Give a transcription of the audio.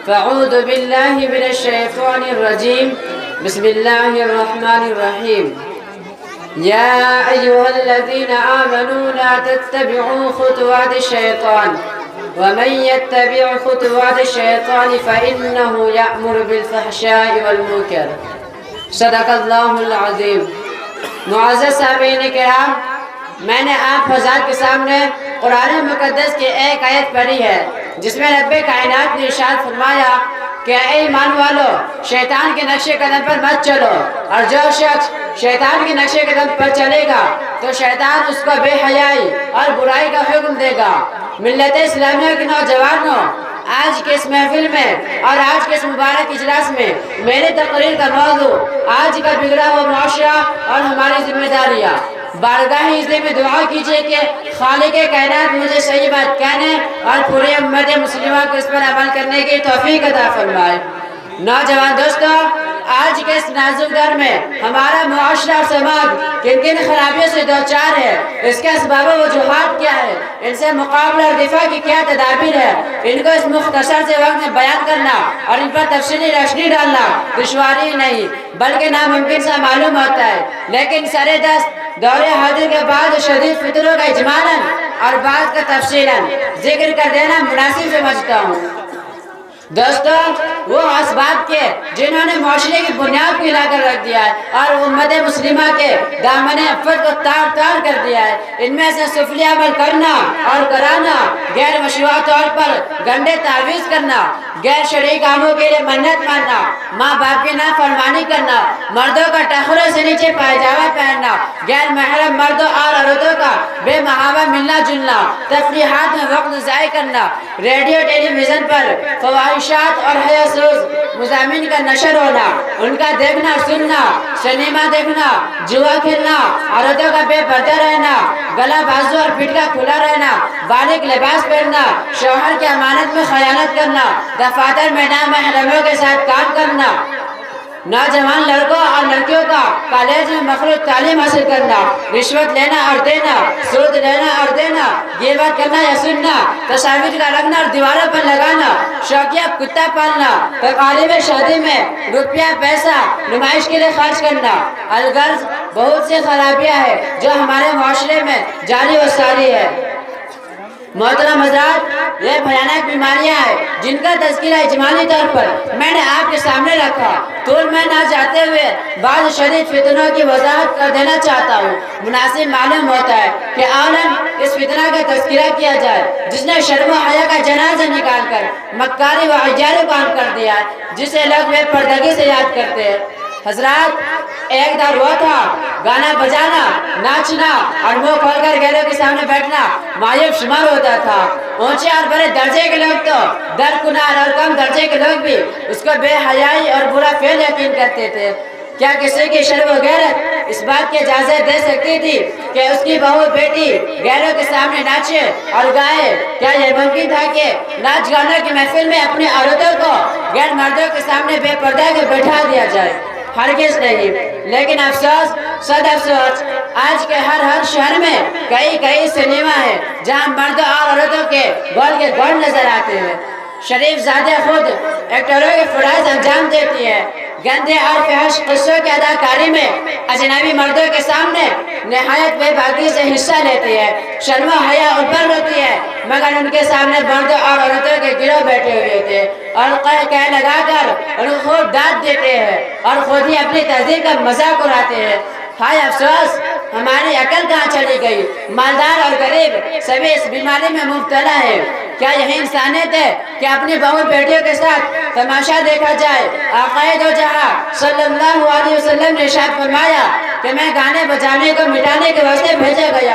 فاعوذ باللہ من الشیطان الرجیم بسم اللہ الرحمن الرحیم یا ایہا الذین آمنوا لا تتبعوا خطوات الشیطان ومن يتبع خطوات الشیطان فإنه يأمر بالفحشاء والمنکر صدق اللہ العظیم۔ معزز سامعین کرام، میں نے آپ حضرات کے سامنے قرآن مقدس کی ایک آیت پڑھی ہے جس میں رب کائنات نے ارشاد فرمایا کہ اے ایمان والو، شیطان کے نقش قدم پر مت چلو، اور جو شخص شیطان کے نقش قدم پر چلے گا تو شیطان اس کو بے حیائی اور برائی کا حکم دے گا۔ ملت اسلامیہ کے نوجوانوں، آج کے اس محفل میں اور آج کے اس مبارک اجلاس میں میرے تقریر کا موضوع آج کا بگڑا ہوا معاشرہ اور ہماری ذمہ داریاں۔ بارگاہ عزت میں دعا کیجئے کہ خالق کائنات مجھے صحیح بات کہنے اور پوری امت مسلمہ کو اس پر عمل کرنے کی توفیق عطا فرمائے۔ نوجوان دوستو، آج کے اس نازک دور میں ہمارا معاشرہ اور سماج کن کن خرابیوں سے دوچار ہے، اس کے اسباب و وجوہات کیا ہے، ان سے مقابلہ اور دفاع کی کیا تدابیر ہے، ان کو اس مختصر سے وقت میں بیان کرنا اور ان پر تفصیلی روشنی ڈالنا دشواری نہیں بلکہ ناممکن سا معلوم ہوتا ہے، لیکن سر دست دور حاضر کے بعد شدید فتنوں کا اجمالاً اور بعض کا تفصیلاً ذکر کر دینا مناسب سمجھتا ہوں۔ دوستو، وہ اسباب کے جنہوں نے معاشرے کی بنیاد کو ہلا کر رکھ دیا ہے اور امت مسلمہ کے دامن عفت کو تار تار کر دیا ہے، ان میں سے سفلی عمل کرنا اور کرانا، غیر مشروع طور پر گندے تعویذ کرنا، غیر شرعی کاموں کے لیے منت ماننا، ماں باپ کی نافرمانی کرنا، مردوں کا ٹخروں سے نیچے پائجامہ پہننا، غیر محرم مردوں اور عورتوں کا بے محابہ ملنا جلنا، تفریحات میں وقت ضائع کرنا، ریڈیو ٹیلی ویژن پر فواہشات اور حیا سوز مضامین کا نشر ہونا، ان کا دیکھنا اور سننا، سنیما دیکھنا، جوا کھیلنا، عورتوں کا بے پردہ رہنا، گلا بازو اور پیٹ کا کھلا رہنا، بالغ لباس پہننا، شوہر کی امانت میں خیانت کرنا، دفاتر میں نامحرموں کے ساتھ کام کرنا، نوجوان لڑکوں اور لڑکیوں کا کالج میں مخلوط تعلیم حاصل کرنا، رشوت لینا اور دینا، سود لینا اور دینا، غیبت کرنا یا سننا، تصاویر کا رکھنا اور دیواروں پر لگانا، شوقیہ کتا پالنا، تقاریب شادی میں روپیہ پیسہ نمائش کے لیے خرچ کرنا، الغرض بہت سی خرابیاں ہیں جو ہمارے معاشرے میں جاری و ساری ہے۔ محترم حضرات، یہ بھیانک بیماریاں ہیں جن کا تذکرہ اجمالی طور پر میں نے آپ کے سامنے رکھا۔ طول میں نہ جاتے ہوئے بعض شدید فتنوں کی وضاحت کر دینا چاہتا ہوں۔ مناسب معلوم ہوتا ہے کہ اولاً اس فتنہ کا تذکرہ کیا جائے جس نے شرم و حیا کا جنازہ نکال کر مکاری و عیاری کام کر دیا ہے، جسے لوگ بے پردگی سے یاد کرتے ہیں۔ حضرات، ایک دور وہ تھا گانا بجانا، ناچنا اور منہ کھول کر غیروں کے سامنے بیٹھنا معیوب شمار ہوتا تھا۔ اونچے اور بڑے درجے کے لوگ تو درکنار اور کم درجے کے لوگ بھی اس کو بے حیائی اور برا فعل یقین کرتے تھے۔ کیا کسی کی شرم و غیرت اس بات کی اجازت دے سکتی تھی کہ اس کی بہو بیٹی غیروں کے سامنے ناچے اور گائے؟ کیا یہ ممکن تھا کہ ناچ گانوں کی محفل میں اپنی عورتوں کو غیر مردوں کے سامنے بے پردہ کے بٹھا دیا جائے؟ ہرگز نہیں۔ لیکن افسوس، صد افسوس، آج کے ہر شہر میں کئی سنیما ہے جہاں مردوں اور عورتوں کے گول نظر آتے ہیں۔ شریف زادہ خود ایکٹروں کے فرائض انجام دیتی ہے، گندے اور فحش قصوں کی اداکاری میں اجنبی مردوں کے سامنے نہایت بے باکی سے حصہ لیتی ہے، شرم و حیا ان پر ہوتی ہے، مگر ان کے سامنے مردوں اور عورتوں کے گروہ بیٹھے ہوئے تھے اور کہہ لگا کر ان کو خوب داد دیتے ہیں اور خود ہی اپنی تہذیب کا مذاق اڑاتے ہیں۔ ہائے افسوس، ہماری عقل کہاں چلی گئی؟ مالدار اور غریب سبھی اس بیماری میں مبتلا ہے۔ کیا یہی انسانیت ہے کہ اپنی بہو بیٹیوں کے ساتھ تماشا دیکھا جائے؟ آقا دو جہاں صلی اللہ علیہ وسلم نے ارشاد فرمایا کہ میں گانے بجانے کو مٹانے کے واسطے بھیجا گیا۔